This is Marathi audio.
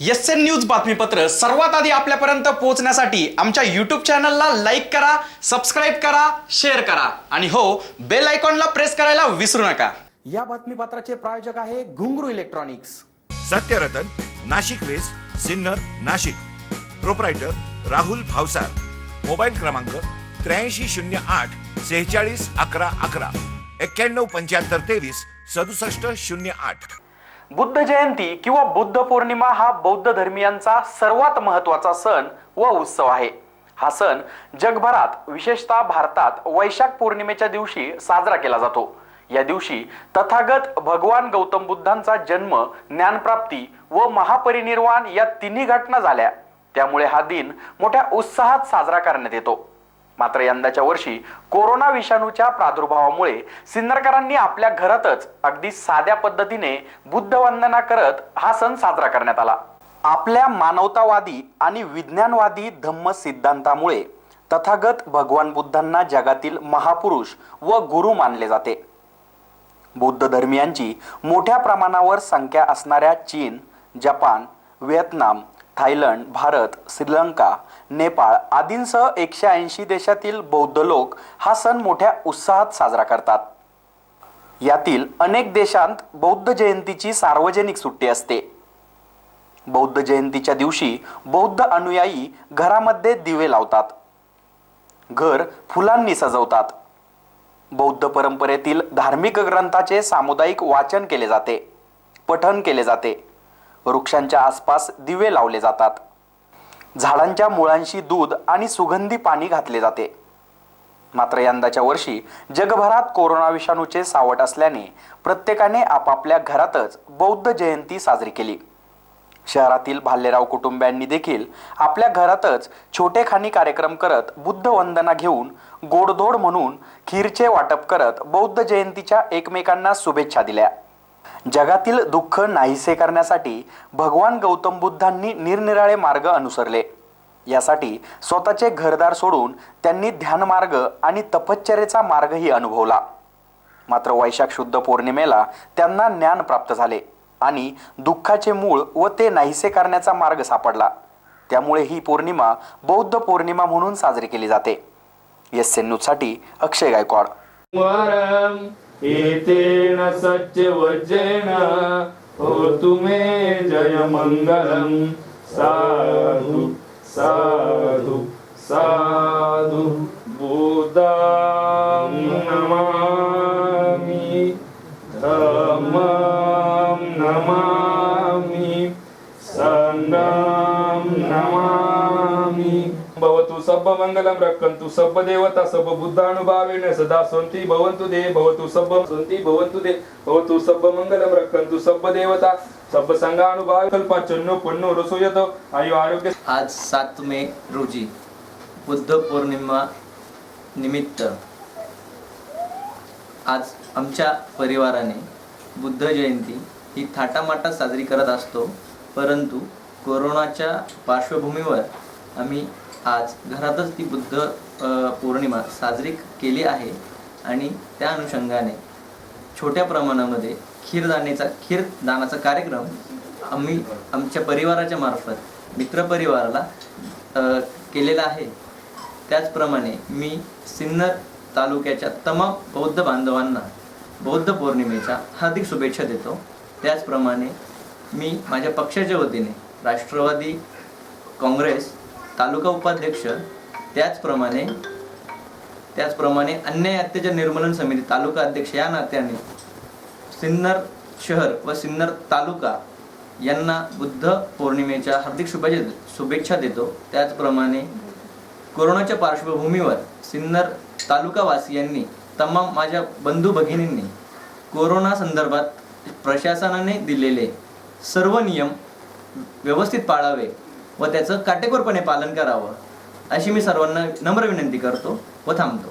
एसएन न्यूज बातमीपत्र सर्वात आधी आपल्यापर्यंत पोहोचण्यासाठी आमच्या यूट्यूब चॅनलला लाईक करा, सबस्क्राईब करा, शेअर करा आणि हो, बेल आयकॉनला प्रेस करायला विसरू नका। या बातमीपत्राचे प्रायोजक आहे Ghungroo electronics. Satyaratan, Nashik west, Sinnar, Nashik. Proprietor Rahul Bhavsar. Mobile क्रमांक 8308 46 11 11 91 75 23 67 08। बुद्ध जयंती किंवा बुद्ध पौर्णिमा हा बौद्ध धर्मियांचा सर्वात महत्त्वाचा सण व उत्सव आहे। हा सण जगभरात विशेषतः भारतात वैशाख पौर्णिमेच्या दिवशी साजरा केला जातो। या दिवशी तथागत भगवान गौतम बुद्धांचा जन्म, ज्ञानप्राप्ती व महापरिनिर्वाण या तिन्ही घटना झाल्या। त्यामुळे हा दिन मोठ्या उत्साहात साजरा करण्यात येतो। मात्र यंदाच्या वर्षी कोरोना विषाणूच्या प्रादुर्भावामुळे सिन्नरकरांनी आपल्या घरातच अगदी साध्या पद्धतीने बुद्ध वंदना करत हा सण साजरा करण्यात आला। आपल्या मानवतावादी आणि विज्ञानवादी धम्म सिद्धांतामुळे तथागत भगवान बुद्धांना जगातील महापुरुष व गुरु मानले जाते। बौद्ध धर्मियांची मोठ्या प्रमाणावर संख्या असणाऱ्या चीन, Japan, Vietnam, Thailand, Bharat, Sri Lanka, Nepal आदींसह 180 देशातील बौद्ध लोक हा सण मोठ्या उत्साहात साजरा करतात। यातील अनेक देशांत बौद्ध जयंतीची सार्वजनिक सुट्टी असते। बौद्ध जयंतीच्या दिवशी बौद्ध अनुयायी घरामध्ये दिवे लावतात, घर फुलांनी सजवतात, बौद्ध परंपरेतील धार्मिक ग्रंथाचे सामुदायिक वाचन केले जाते, पठण केले जाते, वृक्षांच्या आसपास दिवे लावले जातात, झाडांच्या मुळांशी दूध आणि सुगंधी पाणी घातले जाते। मात्र यंदाच्या वर्षी जगभरात कोरोना विषाणूचे सावट असल्याने प्रत्येकाने आपापल्या घरातच बौद्ध जयंती साजरी केली। शहरातील भालेराव कुटुंबियांनी देखील आपल्या घरातच छोटेखानी कार्यक्रम करत बुद्ध वंदना घेऊन गोडधोड म्हणून खीरचे वाटप करत बौद्ध जयंतीच्या एकमेकांना शुभेच्छा दिल्या। जगातील दुःख नाहीसे करण्यासाठी भगवान गौतम बुद्धांनी निरनिराळे मार्ग अनुसरले। यासाठी स्वतःचे घरदार सोडून त्यांनी ध्यानमार्ग आणि तपश्चर्येचा मार्गही अनुभवला। मात्र वैशाख शुद्ध पौर्णिमेला त्यांना ज्ञान प्राप्त झाले आणि दुःखाचे मूळ व ते नाहीसे करण्याचा मार्ग सापडला। त्यामुळे ही पौर्णिमा बौद्ध पौर्णिमा म्हणून साजरी केली जाते। एसएन न्यूजसाठी अक्षय गायकवाड। एतेन सत्यवचेन होतु मे जय मंगलम। साधु साधु साधु बुद्धं नमामि, धम्मं नमामि, संघं नमामि। भवतु सब्ब मंगलम रक्षन्तु सब्ब देवता सब्ब बुद्धानुभावेन सदा सन्ति भवन्तु दे। भवतु सब्ब सन्ति भवन्तु दे। भवतु सब्ब मंगलम रक्षन्तु सब्ब देवता सब्ब संघानुभावे कल्पाचन्नो पुण्यो रसोयतो आयु आरोग्य। आज 7 मे रोजी बुद्ध पौर्णिमा निमित्त आज आमच्या परिवाराने बुद्ध जयंती ही थाटामाटात साजरी करत असतो। परंतु कोरोनाच्या पार्श्वभूमीवर आम्ही आज घरातच ती बुद्ध पौर्णिमा साजरी केली आहे आणि त्या अनुषंगाने छोट्या प्रमाणामध्ये खीरदानाचा कार्यक्रम आम्ही आमच्या परिवाराच्या मार्फत मित्रपरिवाराला केलेला आहे। त्याचप्रमाणे मी सिन्नर तालुक्याच्या तमाम बौद्ध बांधवांना बौद्ध पौर्णिमेच्या हार्दिक शुभेच्छा देतो। त्याचप्रमाणे मी माझ्या पक्षाच्या वतीने राष्ट्रवादी काँग्रेस तालुका उपाध्यक्ष त्याचप्रमाणे अन्याय अत्याचार निर्मूलन समिती तालुका अध्यक्ष या नात्याने सिन्नर शहर व सिन्नर तालुका यांना बुद्ध पौर्णिमेच्या हार्दिक शुभेच्छा देतो। त्याचप्रमाणे कोरोनाच्या पार्श्वभूमीवर सिन्नर तालुकावासियांनी तमाम माझ्या बंधू भगिनींनी कोरोना संदर्भात प्रशासनाने दिलेले सर्व नियम व्यवस्थित पाळावे व त्याचं काटेकोरपणे पालन करावं अशी मी सर्वांना नम्र विनंती करतो व थांबतो।